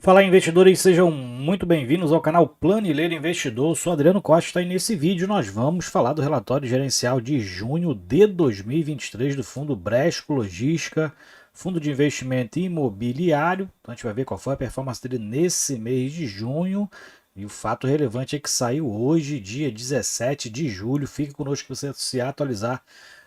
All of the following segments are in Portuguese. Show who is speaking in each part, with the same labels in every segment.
Speaker 1: Fala investidores, sejam muito bem-vindos ao canal Plano e Ler Investidor. Eu sou Adriano Costa e nesse vídeo nós vamos falar do relatório gerencial de junho de 2023 do fundo Bresco Logística, fundo de investimento imobiliário. Então a gente vai ver qual foi a performance dele nesse mês de junho. E o fato relevante é que saiu hoje, dia 17 de julho. Fique conosco para você se atualizar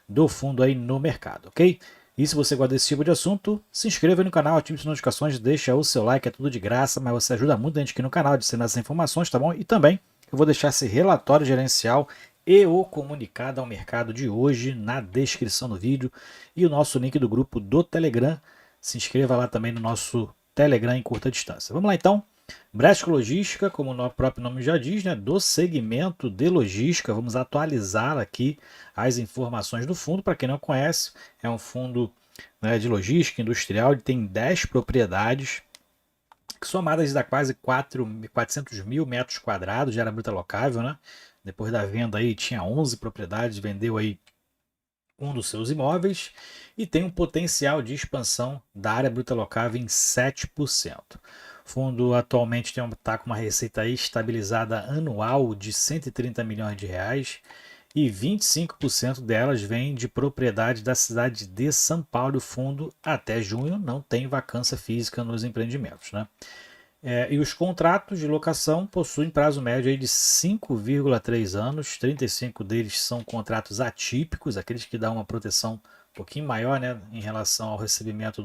Speaker 1: do fundo aí no mercado, ok? E se você gosta desse tipo de assunto, se inscreva no canal, ative as notificações, deixa o seu like, é tudo de graça, mas você ajuda muito a gente aqui no canal disseminando essas informações, tá bom? E também eu vou deixar esse relatório gerencial e o comunicado ao mercado de hoje na descrição do vídeo e o nosso link do grupo do Telegram. Se inscreva lá também no nosso Telegram em curta distância. Vamos lá então. Bresco Logística, como o próprio nome já diz, né, do segmento de logística. Vamos atualizar aqui as informações do fundo. Para quem não conhece, é um fundo, né, de logística industrial, ele tem 10 propriedades, que somadas dá quase 400 mil metros quadrados de área bruta locável. Né? Depois da venda aí tinha 11 propriedades, vendeu aí um dos seus imóveis e tem um potencial de expansão da área bruta locável em 7%. O fundo atualmente está com uma receita estabilizada anual de 130 milhões de reais e 25% delas vem de propriedade da cidade de São Paulo. O fundo até junho não tem vacância física nos empreendimentos. Né? E os contratos de locação possuem prazo médio aí de 5,3 anos, 35 deles são contratos atípicos, aqueles que dão uma proteção um pouquinho maior, né, em relação ao recebimento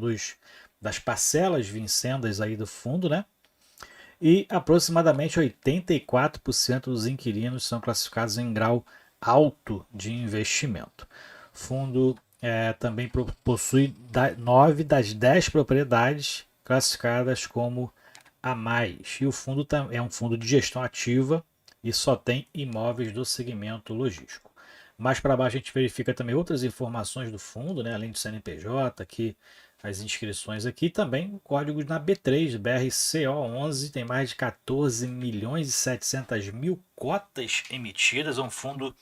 Speaker 1: das parcelas vincendas aí do fundo, né? E aproximadamente 84% dos inquilinos são classificados em grau alto de investimento. O fundo também possui 9 das 10 propriedades classificadas como a mais. E o fundo é um fundo de gestão ativa e só tem imóveis do segmento logístico. Mais para baixo a gente verifica também outras informações do fundo, né? Além do CNPJ, aqui as inscrições aqui, também o código na B3, BRCO11, tem mais de 14 milhões e 700 mil cotas emitidas, é um fundo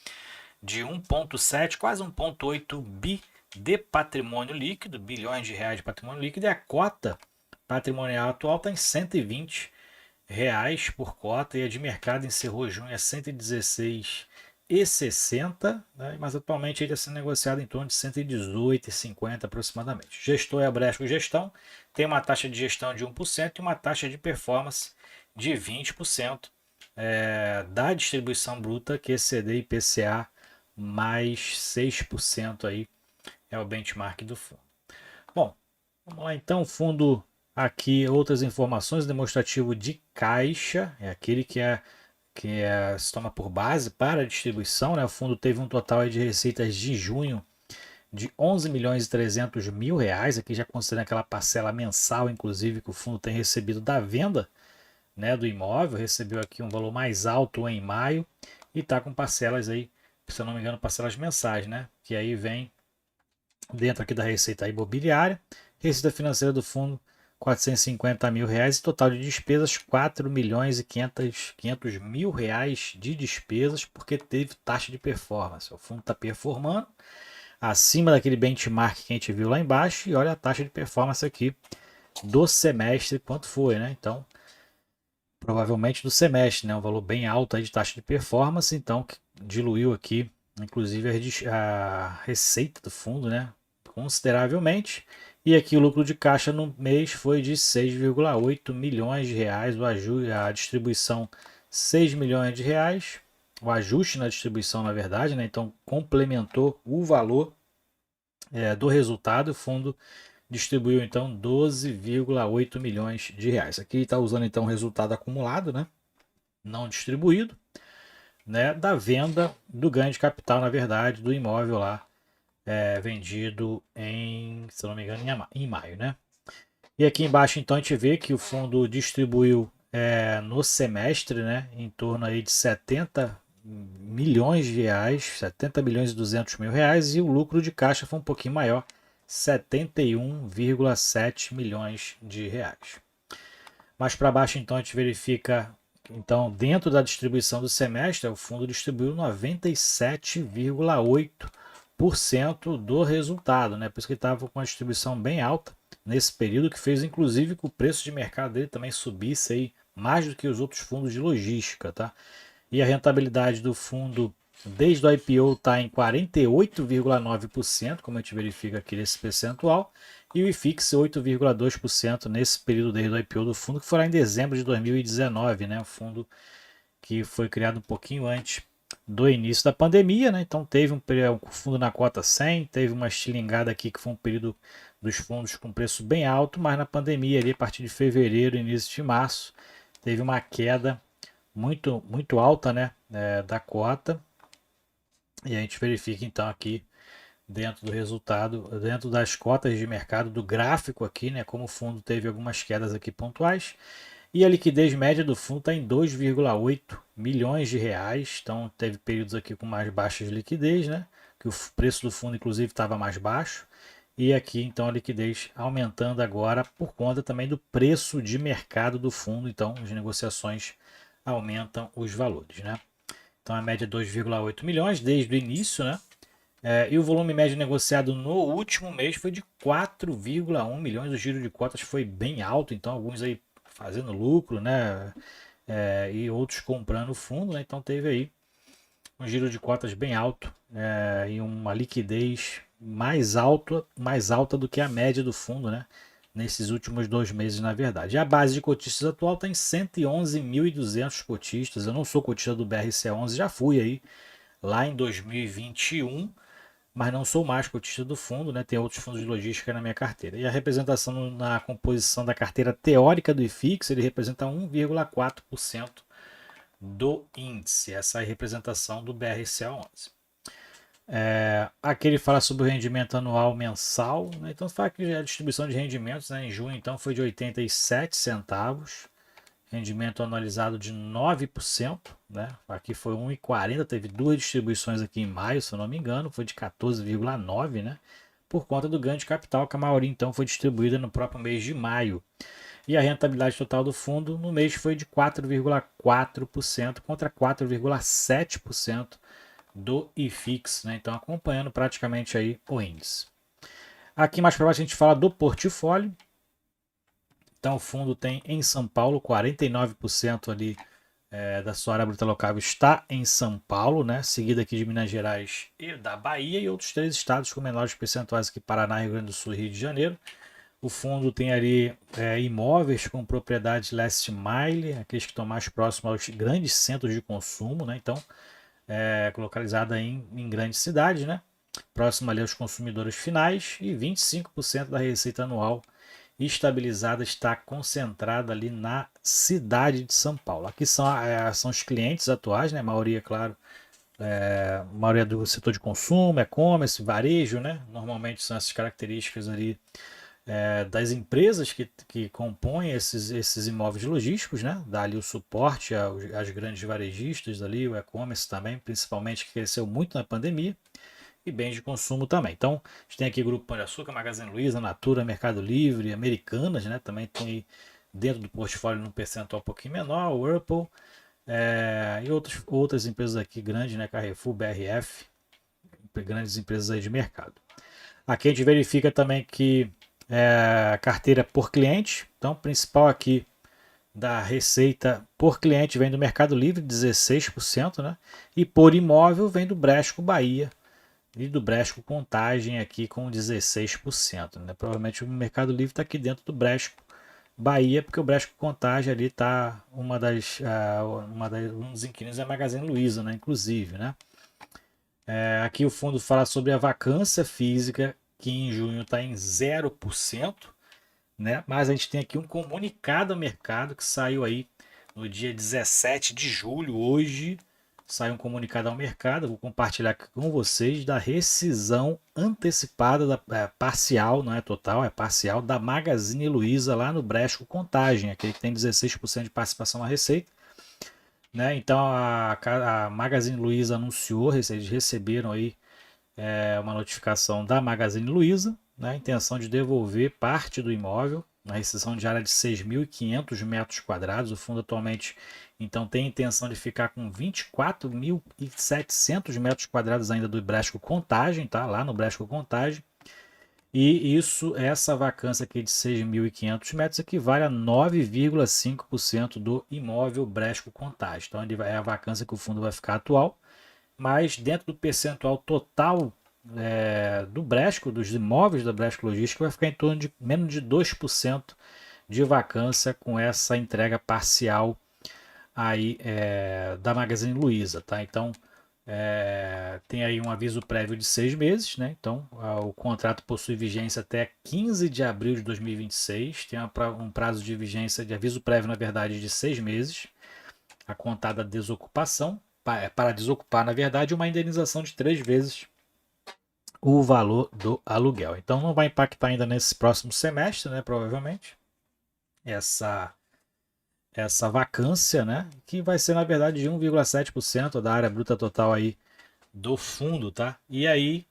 Speaker 1: de 1,7, quase 1,8 bi de patrimônio líquido, bilhões de reais de patrimônio líquido, e a cota patrimonial atual está em 120 reais por cota, e a de mercado encerrou junho a 116,60, né? Mas atualmente ele está sendo negociado em torno de 118,50 aproximadamente. Gestor é a Bresco Gestão, tem uma taxa de gestão de 1% e uma taxa de performance de 20% da distribuição bruta, que exceder IPCA mais 6% aí é o benchmark do fundo. Bom, vamos lá então, fundo aqui, outras informações, demonstrativo de caixa, é aquele se toma por base para a distribuição. Né? O fundo teve um total de receitas de junho de 11 milhões e 300 mil reais, aqui já considerando aquela parcela mensal, inclusive, que o fundo tem recebido da venda, né, do imóvel, recebeu aqui um valor mais alto em maio e está com parcelas aí, se eu não me engano, parcelas mensais, né, que aí vem dentro aqui da receita imobiliária. Receita financeira do fundo, 450 mil reais, e total de despesas 4 milhões e 500 mil reais de despesas, porque teve taxa de performance. O fundo está performando acima daquele benchmark que a gente viu lá embaixo, e olha a taxa de performance aqui do semestre, quanto foi, né? Então, provavelmente do semestre, né? Um valor bem alto aí de taxa de performance, então que diluiu aqui, inclusive, a receita do fundo, né? Consideravelmente. E aqui o lucro de caixa no mês foi de 6,8 milhões de reais, a distribuição 6 milhões de reais, o ajuste na distribuição, na verdade, né? Então complementou o valor do resultado. O fundo distribuiu então 12,8 milhões de reais. Aqui está usando então o resultado acumulado, né? Não distribuído, né? Da venda do ganho de capital, na verdade, do imóvel lá vendido em, se não me engano, em maio, né? E aqui embaixo então a gente vê que o fundo distribuiu no semestre, né, em torno aí de 70 milhões de reais, 70 milhões e 200 mil reais, e o lucro de caixa foi um pouquinho maior, 71,7 milhões de reais. Mais para baixo então a gente verifica, então dentro da distribuição do semestre, o fundo distribuiu 97,8% do resultado, né? Por isso que estava com uma distribuição bem alta, nesse período, que fez inclusive que o preço de mercado dele também subisse aí mais do que os outros fundos de logística, tá? E a rentabilidade do fundo desde o IPO está em 48,9%, como a gente verifica aqui nesse percentual, e o IFIX 8,2% nesse período desde o IPO do fundo, que foi lá em dezembro de 2019, né? O fundo que foi criado um pouquinho antes do início da pandemia, né? Então teve um fundo na cota 100, teve uma estilingada aqui que foi um período dos fundos com preço bem alto, mas na pandemia ali a partir de fevereiro, início de março, teve uma queda muito alta, né, da cota. E a gente verifica então aqui dentro do resultado, dentro das cotas de mercado do gráfico aqui, né, como o fundo teve algumas quedas aqui pontuais. E a liquidez média do fundo está em 2,8 milhões de reais. Então teve períodos aqui com mais baixas de liquidez, né? Que o preço do fundo inclusive estava mais baixo. E aqui então a liquidez aumentando agora por conta também do preço de mercado do fundo. Então as negociações aumentam os valores, né? Então a média é 2,8 milhões desde o início, né? E o volume médio negociado no último mês foi de 4,1 milhões. O giro de cotas foi bem alto, então alguns aí fazendo lucro, né? E outros comprando fundo, né? Então teve aí um giro de cotas bem alto, e uma liquidez mais alta do que a média do fundo, né? Nesses últimos 2 meses, na verdade. E a base de cotistas atual está em 111.200 cotistas. Eu não sou cotista do BRC11, já fui aí lá em 2021, mas não sou mais cotista do fundo, né? Tem outros fundos de logística na minha carteira. E a representação na composição da carteira teórica do IFIX, ele representa 1,4% do índice. Essa é a representação do BRCA11. Aqui ele fala sobre o rendimento anual mensal, né? Então fala que a distribuição de rendimentos, né, em junho então foi de 87 centavos, rendimento anualizado de 9%, né? Aqui foi 1,40, teve duas distribuições aqui em maio, se eu não me engano, foi de 14,9, né? Por conta do ganho de capital, que a maioria então foi distribuída no próprio mês de maio. E a rentabilidade total do fundo no mês foi de 4,4% contra 4,7% do IFIX, né? Então acompanhando praticamente aí o índice. Aqui mais para baixo a gente fala do portfólio. Então o fundo tem em São Paulo 49% ali da sua área bruta locável está em São Paulo, né? Seguida aqui de Minas Gerais e da Bahia e outros 3 estados com menores percentuais aqui, Paraná, Rio Grande do Sul e Rio de Janeiro. O fundo tem ali imóveis com propriedade last mile, aqueles que estão mais próximos aos grandes centros de consumo, né? Então, localizada em grandes cidades, né? Próximo ali aos consumidores finais, e 25% da receita anual estabilizada está concentrada ali na cidade de São Paulo. Aqui são os clientes atuais, né? A maioria, claro, maioria do setor de consumo, e-commerce, varejo, né? Normalmente são essas características ali das empresas que compõem esses imóveis logísticos, né? Dá ali o suporte às grandes varejistas ali, o e-commerce também, principalmente, que cresceu muito na pandemia, e bens de consumo também. Então, a gente tem aqui Grupo Pão de Açúcar, Magazine Luiza, Natura, Mercado Livre, Americanas, né? Também tem dentro do portfólio num percentual um pouquinho menor, o Whirlpool, e outras empresas aqui grandes, né? Carrefour, BRF, grandes empresas aí de mercado. Aqui a gente verifica também que carteira por cliente. Então, o principal aqui da receita por cliente vem do Mercado Livre, 16%, né? E por imóvel vem do Bresco Bahia e do Bresco Contagem aqui com 16%, né? Provavelmente o Mercado Livre está aqui dentro do Bresco Bahia, porque o Bresco Contagem ali está um dos inquilinos é a Magazine Luiza, né? Inclusive, né? Aqui o fundo fala sobre a vacância física, que em junho está em 0%, né? Mas a gente tem aqui um comunicado ao mercado que saiu aí no dia 17 de julho, hoje saiu um comunicado ao mercado, vou compartilhar aqui com vocês, da rescisão antecipada, parcial, não é total, é parcial, da Magazine Luiza lá no Bresco Contagem, aquele que tem 16% de participação na receita. Né? Então a Magazine Luiza anunciou, eles receberam aí uma notificação da Magazine Luiza, né? A intenção de devolver parte do imóvel, na rescisão de área de 6.500 metros quadrados. O fundo atualmente então tem a intenção de ficar com 24.700 metros quadrados ainda do Bresco Contagem, tá? Lá no Bresco Contagem. E essa vacância aqui de 6.500 metros equivale a 9,5% do imóvel Bresco Contagem. Então, é a vacância que o fundo vai ficar atual, mas dentro do percentual total do Bresco, dos imóveis da Bresco Logística, vai ficar em torno de menos de 2% de vacância com essa entrega parcial aí da Magazine Luiza, tá? Então, tem aí um aviso prévio de 6 meses, né? Então, o contrato possui vigência até 15 de abril de 2026, tem um prazo de vigência de aviso prévio, na verdade, de 6 meses, a contada desocupação, para desocupar, na verdade, uma indenização de 3 vezes o valor do aluguel. Então, não vai impactar ainda nesse próximo semestre, né? Provavelmente, essa vacância, né, que vai ser na verdade de 1,7% da área bruta total aí do fundo, tá? E aí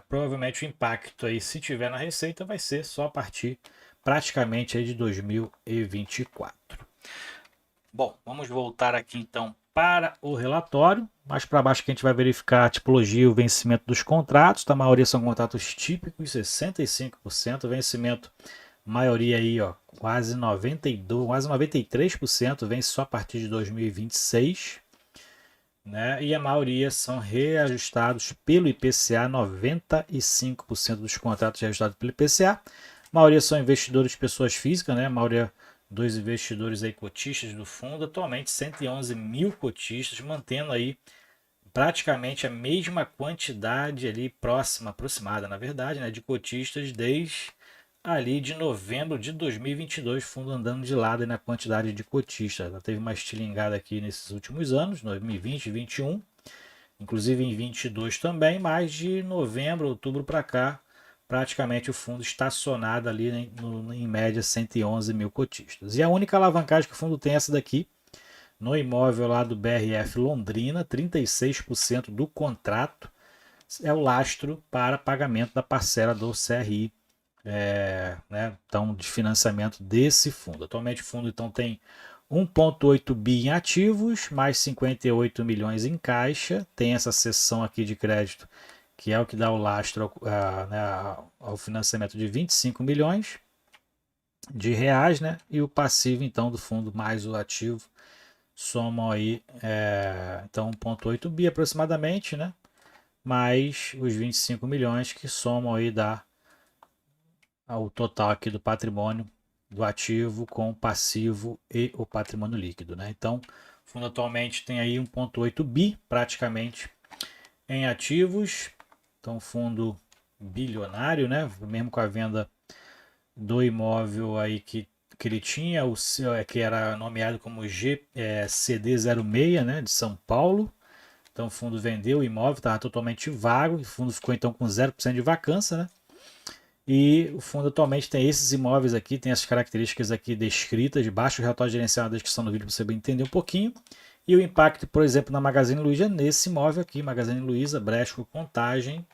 Speaker 1: provavelmente o impacto aí, se tiver na receita, vai ser só a partir praticamente aí de 2024. Bom, vamos voltar aqui então para o relatório. Mais para baixo que a gente vai verificar a tipologia e o vencimento dos contratos. A maioria são contratos típicos, 65%. Vencimento, maioria aí, ó, quase 92%, quase 93% vence só a partir de 2026. Né? E a maioria são reajustados pelo IPCA, 95% dos contratos reajustados pelo IPCA. A maioria são investidores pessoas físicas, né? A maioria dos investidores aí cotistas do fundo, atualmente 111 mil cotistas, mantendo aí praticamente a mesma quantidade ali aproximada, na verdade, né, de cotistas desde ali de novembro de 2022, fundo andando de lado na quantidade de cotistas. Ela teve uma estilingada aqui nesses últimos anos, 2020 e 2021, inclusive em 22 também, mas de novembro, outubro para cá, praticamente o fundo estacionado ali em média 111 mil cotistas. E a única alavancagem que o fundo tem é essa daqui, no imóvel lá do BRF Londrina, 36% do contrato é o lastro para pagamento da parcela do CRI, né, então, de financiamento desse fundo. Atualmente o fundo então tem 1,8 bi em ativos, mais 58 milhões em caixa, tem essa seção aqui de crédito, que é o que dá o lastro ao financiamento de 25 milhões de reais, né? E o passivo então do fundo mais o ativo somam aí então 1,8 bi aproximadamente, né? Mais os 25 milhões que somam aí o total aqui do patrimônio do ativo com o passivo e o patrimônio líquido, né? Então, o fundo atualmente tem aí 1,8 bi praticamente em ativos, então fundo bilionário, né? Mesmo com a venda do imóvel aí que ele tinha, que era nomeado como CD06, né, de São Paulo. Então o fundo vendeu o imóvel, estava totalmente vago, o fundo ficou então com 0% de vacância, né? E o fundo atualmente tem esses imóveis aqui, tem as características aqui descritas, debaixo do relatório gerencial na descrição do vídeo para você bem entender um pouquinho. E o impacto, por exemplo, na Magazine Luiza nesse imóvel aqui, Magazine Luiza, Bresco Contagem.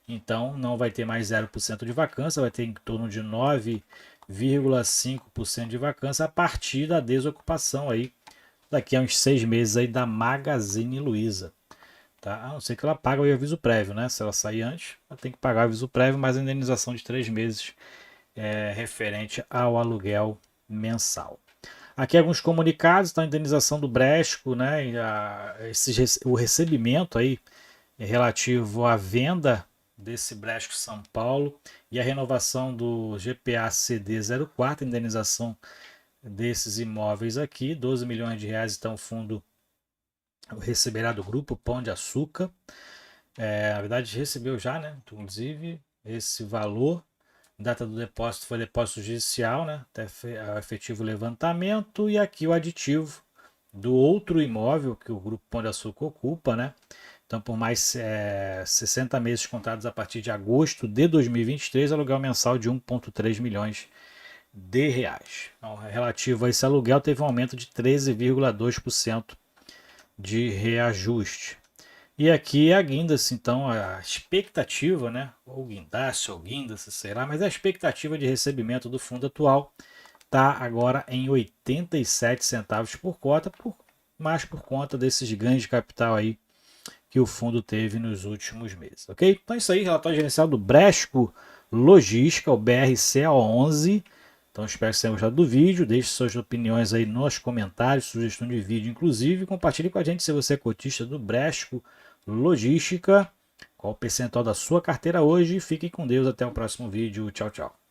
Speaker 1: Então não vai ter mais 0% de vacância, vai ter em torno de 9,5% de vacância a partir da desocupação aí, daqui a uns 6 meses aí da Magazine Luiza. Tá? A não ser que ela pague o aviso prévio, né? Se ela sair antes, ela tem que pagar o aviso prévio, mais a indenização de 3 meses referente ao aluguel mensal. Aqui alguns comunicados, então a indenização do Bresco, né? O recebimento aí relativo à venda desse Bresco São Paulo e a renovação do GPA CD 04, indenização desses imóveis aqui, 12 milhões de reais, então o fundo receberá do grupo Pão de Açúcar. Na verdade recebeu já, né? Inclusive esse valor, data do depósito foi depósito judicial, né? Até efetivo levantamento, e aqui o aditivo do outro imóvel que o grupo Pão de Açúcar ocupa, né? Então, por mais 60 meses contados a partir de agosto de 2023, aluguel mensal de 1,3 milhões de reais. Então, relativo a esse aluguel, teve um aumento de 13,2% de reajuste. E aqui é a guindaste, então a expectativa, né? Ou guindaste, ou guindaste, será, mas a expectativa de recebimento do fundo atual está agora em 87 centavos por cota, mais por conta desses ganhos de capital aí que o fundo teve nos últimos meses, ok? Então é isso aí, relatório gerencial do Bresco Logística, o BRCA11. Então espero que você tenha gostado do vídeo, deixe suas opiniões aí nos comentários, sugestão de vídeo inclusive, compartilhe com a gente se você é cotista do Bresco Logística, qual o percentual da sua carteira hoje. Fiquem com Deus, até o próximo vídeo, tchau, tchau.